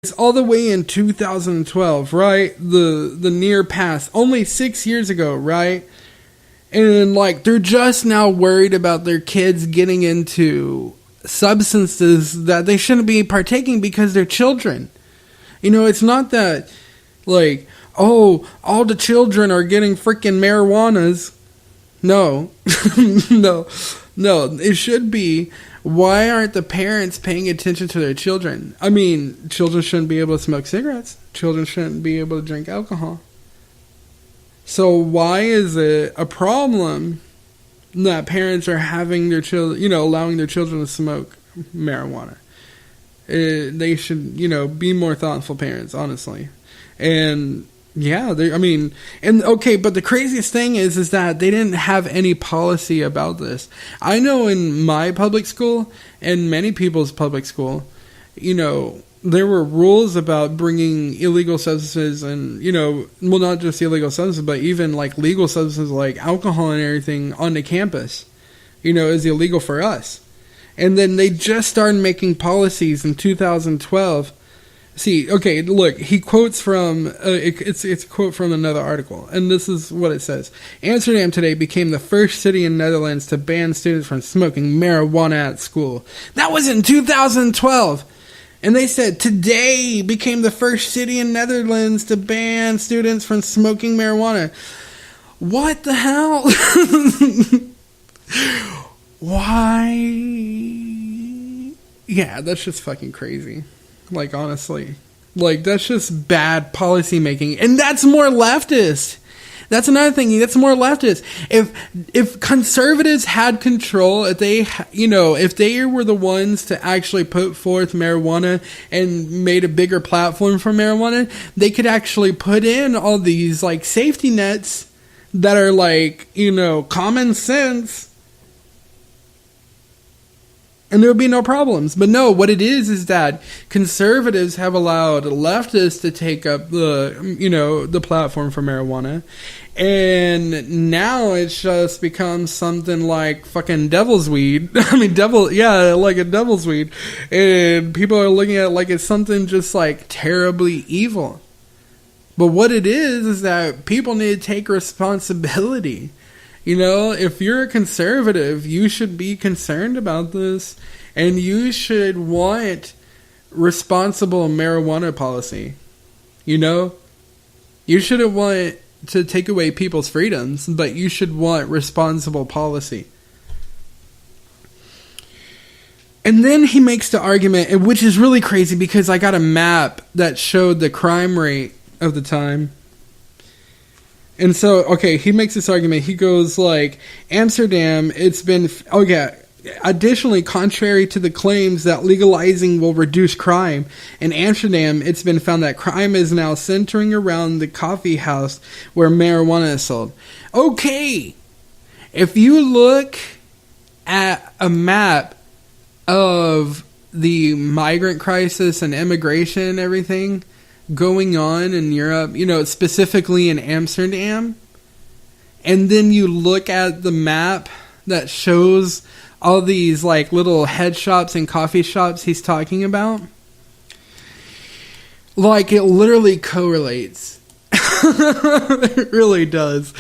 It's all the way in 2012, right? The near past, only 6 years ago, right? And like they're just now worried about their kids getting into substances that they shouldn't be partaking because they're children. You know, it's not that like, oh, all the children are getting freaking marijuanas. No. No. It should be, why aren't the parents paying attention to their children? I mean, children shouldn't be able to smoke cigarettes. Children shouldn't be able to drink alcohol. So why is it a problem that parents are having their children, allowing their children to smoke marijuana? They should, be more thoughtful parents, honestly. And yeah, but the craziest thing is that they didn't have any policy about this. I know in my public school and many people's public school, there were rules about bringing illegal substances and, not just illegal substances, but even like legal substances like alcohol and everything onto campus, is illegal for us. And then they just started making policies in 2012. See, okay, look, he quotes from, it's a quote from another article, and this is what it says. Amsterdam today became the first city in Netherlands to ban students from smoking marijuana at school. That was in 2012. And they said today became the first city in Netherlands to ban students from smoking marijuana. What the hell? Why? Yeah, that's just fucking crazy. Like, honestly. Like, that's just bad policy making. And that's more leftist. That's another thing. That's more leftist. If conservatives had control, if they were the ones to actually put forth marijuana and made a bigger platform for marijuana, they could actually put in all these, like, safety nets that are, like, common sense. And there would be no problems. But no, what it is that conservatives have allowed leftists to take up the platform for marijuana. And now it's just become something like fucking devil's weed. Like a devil's weed. And people are looking at it like it's something just like terribly evil. But what it is that people need to take responsibility. If you're a conservative, you should be concerned about this, and you should want responsible marijuana policy. You shouldn't want to take away people's freedoms, but you should want responsible policy. And then he makes the argument, which is really crazy because I got a map that showed the crime rate of the time. And so, okay, he makes this argument. He goes like, Amsterdam, additionally, contrary to the claims that legalizing will reduce crime, in Amsterdam, it's been found that crime is now centering around the coffee house where marijuana is sold. Okay, if you look at a map of the migrant crisis and immigration and everything going on in Europe, specifically in Amsterdam, and then you look at the map that shows all these like little head shops and coffee shops he's talking about, like it literally correlates. It really does.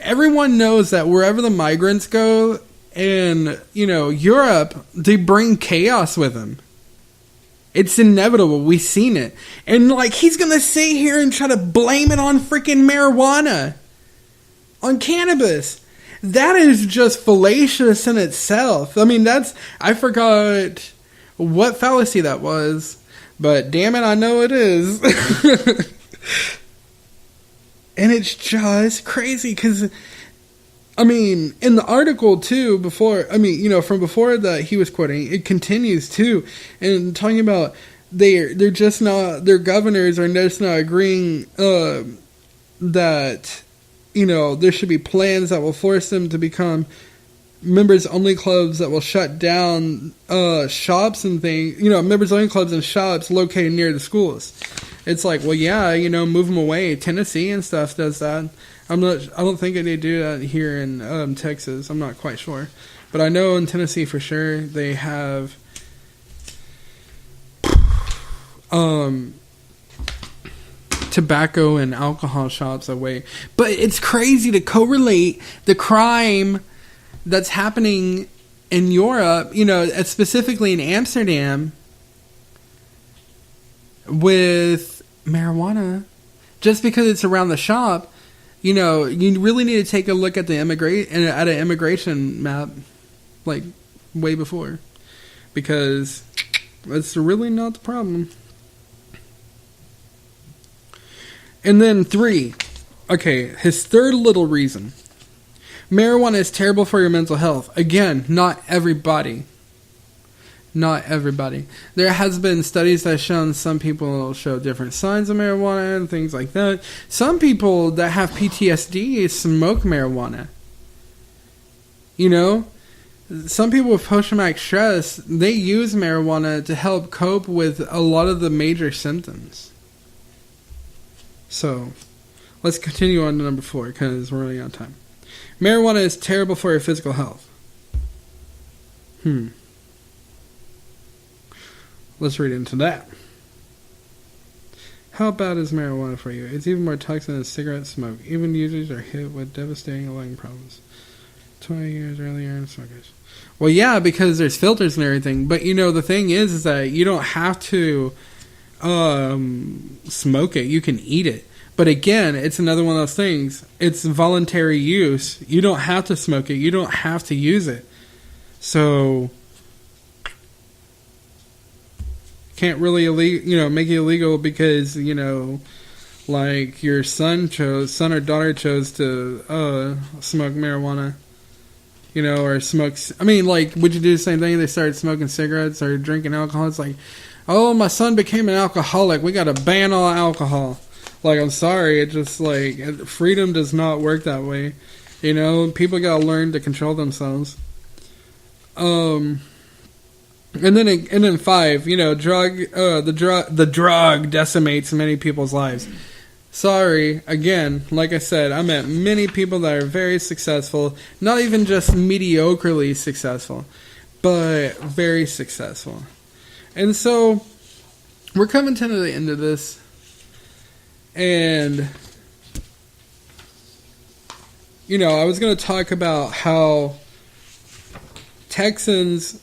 Everyone knows that wherever the migrants go in, Europe, they bring chaos with them. It's inevitable. We've seen it. And, like, he's going to sit here and try to blame it on freaking marijuana. On cannabis. That is just fallacious in itself. I mean, I forgot what fallacy that was. But, damn it, I know it is. And it's just crazy because, I mean, in the article too, from before that he was quoting, it continues too, and talking about they're just not, their governors are just not agreeing that there should be plans that will force them to become members only clubs that will shut down shops and things. Members only clubs and shops located near the schools. It's like, well, yeah, move them away. Tennessee and stuff does that. I don't think they do that here in Texas. I'm not quite sure. But I know in Tennessee for sure they have tobacco and alcohol shops away. But it's crazy to correlate the crime that's happening in Europe, specifically in Amsterdam, with marijuana. Just because it's around the shop, you really need to take a look at an immigration map, like, way before. Because that's really not the problem. And then 3. Okay, his third little reason. Marijuana is terrible for your mental health. Again, not everybody. Not everybody. There has been studies that have shown some people show different signs of marijuana and things like that. Some people that have PTSD smoke marijuana. Some people with post-traumatic stress, they use marijuana to help cope with a lot of the major symptoms. So, let's continue on to number 4 because we're running out of time. Marijuana is terrible for your physical health. Let's read into that. How bad is marijuana for you? It's even more toxic than cigarette smoke. Even users are hit with devastating lung problems. 20 years earlier, smokers. Well, yeah, because there's filters and everything. But, the thing is that you don't have to smoke it. You can eat it. But again, it's another one of those things. It's voluntary use. You don't have to smoke it. You don't have to use it. So, can't really make it illegal because, like your son or daughter chose to smoke marijuana. Or smokes. I mean, like, would you do the same thing? They started smoking cigarettes or drinking alcohol. It's like, oh, my son became an alcoholic. We got to ban all alcohol. Like, I'm sorry. It just, like, freedom does not work that way. People got to learn to control themselves. And then 5, the drug decimates many people's lives. Sorry, again, like I said, I met many people that are very successful, not even just mediocrely successful, but very successful. And so, we're coming to the end of this, and, I was going to talk about how Texans,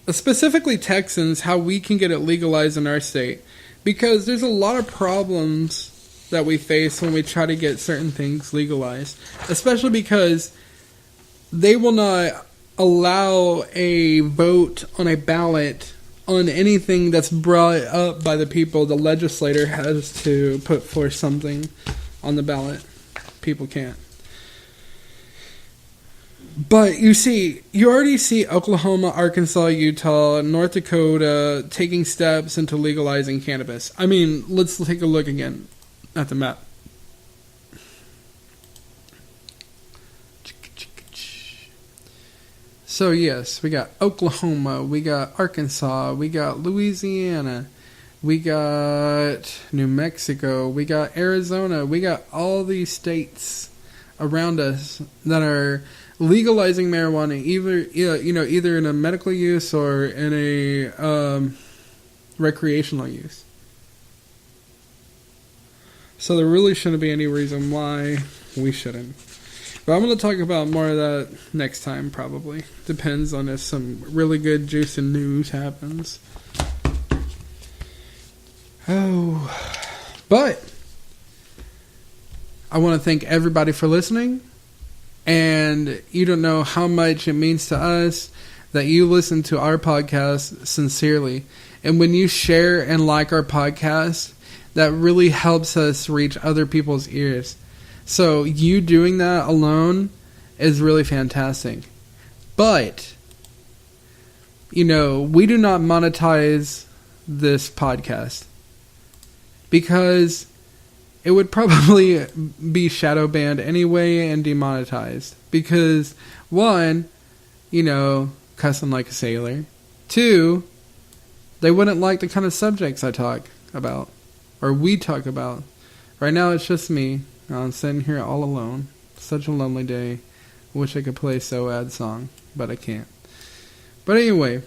specifically Texans, how we can get it legalized in our state, because there's a lot of problems that we face when we try to get certain things legalized, especially because they will not allow a vote on a ballot on anything that's brought up by the people. The legislator has to put forth something on the ballot. People can't. But you already see Oklahoma, Arkansas, Utah, North Dakota taking steps into legalizing cannabis. I mean, let's take a look again at the map. So yes, we got Oklahoma, we got Arkansas, we got Louisiana, we got New Mexico, we got Arizona, we got all these states around us that are legalizing marijuana, either in a medical use or in a recreational use. So there really shouldn't be any reason why we shouldn't. But I'm going to talk about more of that next time, probably. Depends on if some really good juice and news happens. But I want to thank everybody for listening. And you don't know how much it means to us that you listen to our podcast sincerely. And when you share and like our podcast, that really helps us reach other people's ears. So you doing that alone is really fantastic. But, we do not monetize this podcast because it would probably be shadow banned anyway and demonetized. Because, 1, cussing like a sailor. 2, they wouldn't like the kind of subjects I talk about. Or we talk about. Right now it's just me. I'm sitting here all alone. Such a lonely day. Wish I could play a So-Ad song, but I can't. But anyway,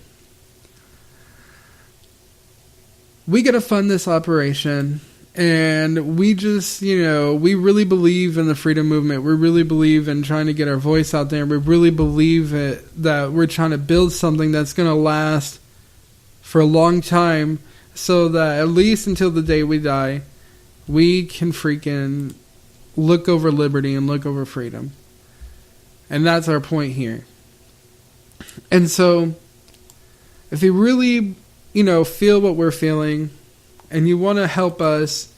we got to fund this operation. And we just, we really believe in the freedom movement. We really believe in trying to get our voice out there. We really believe that we're trying to build something that's going to last for a long time, so that at least until the day we die, we can freaking look over liberty and look over freedom. And that's our point here. And so, if you really, feel what we're feeling, and you want to help us,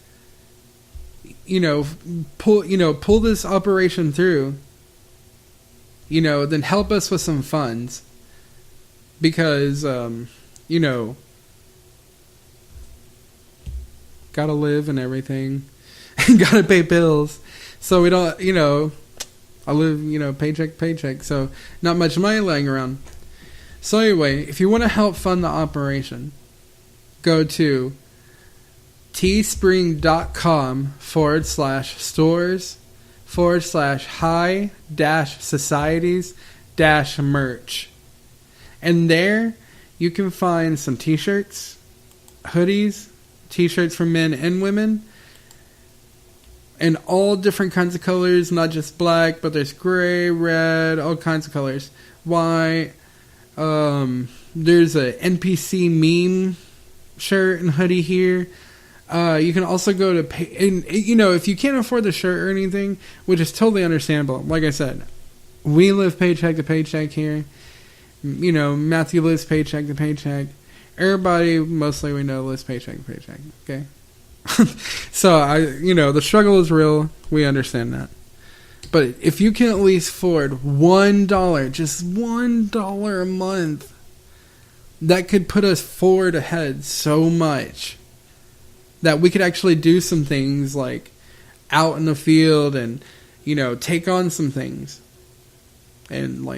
pull this operation through, then help us with some funds. Because, gotta live and everything. Gotta pay bills. So we don't, I live, paycheck to paycheck. So not much money laying around. So anyway, if you want to help fund the operation, go to teespring.com/stores/high-societies-merch. And there you can find some t-shirts, hoodies, t-shirts for men and women, and all different kinds of colors, not just black, but there's gray, red, all kinds of colors, white. There's a NPC meme shirt and hoodie here. You can also go to if you can't afford the shirt or anything, which is totally understandable. Like I said, we live paycheck to paycheck here. Matthew lives paycheck to paycheck. Everybody, mostly we know, lives paycheck to paycheck. Okay. So the struggle is real. We understand that. But if you can at least afford $1, just $1 a month, that could put us forward ahead so much that we could actually do some things like out in the field and, take on some things. And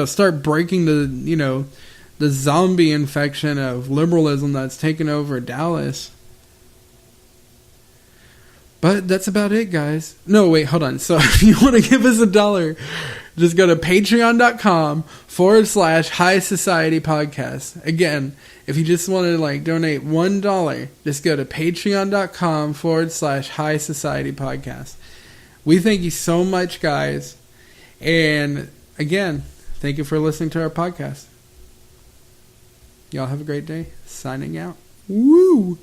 start breaking the zombie infection of liberalism that's taken over Dallas. But that's about it, guys. No, wait, hold on. So if you want to give us $1, just go to patreon.com/High Society Podcast. Again, if you just want to donate $1, just go to patreon.com/High Society Podcast. We thank you so much, guys. And again, thank you for listening to our podcast. Y'all have a great day. Signing out. Woo!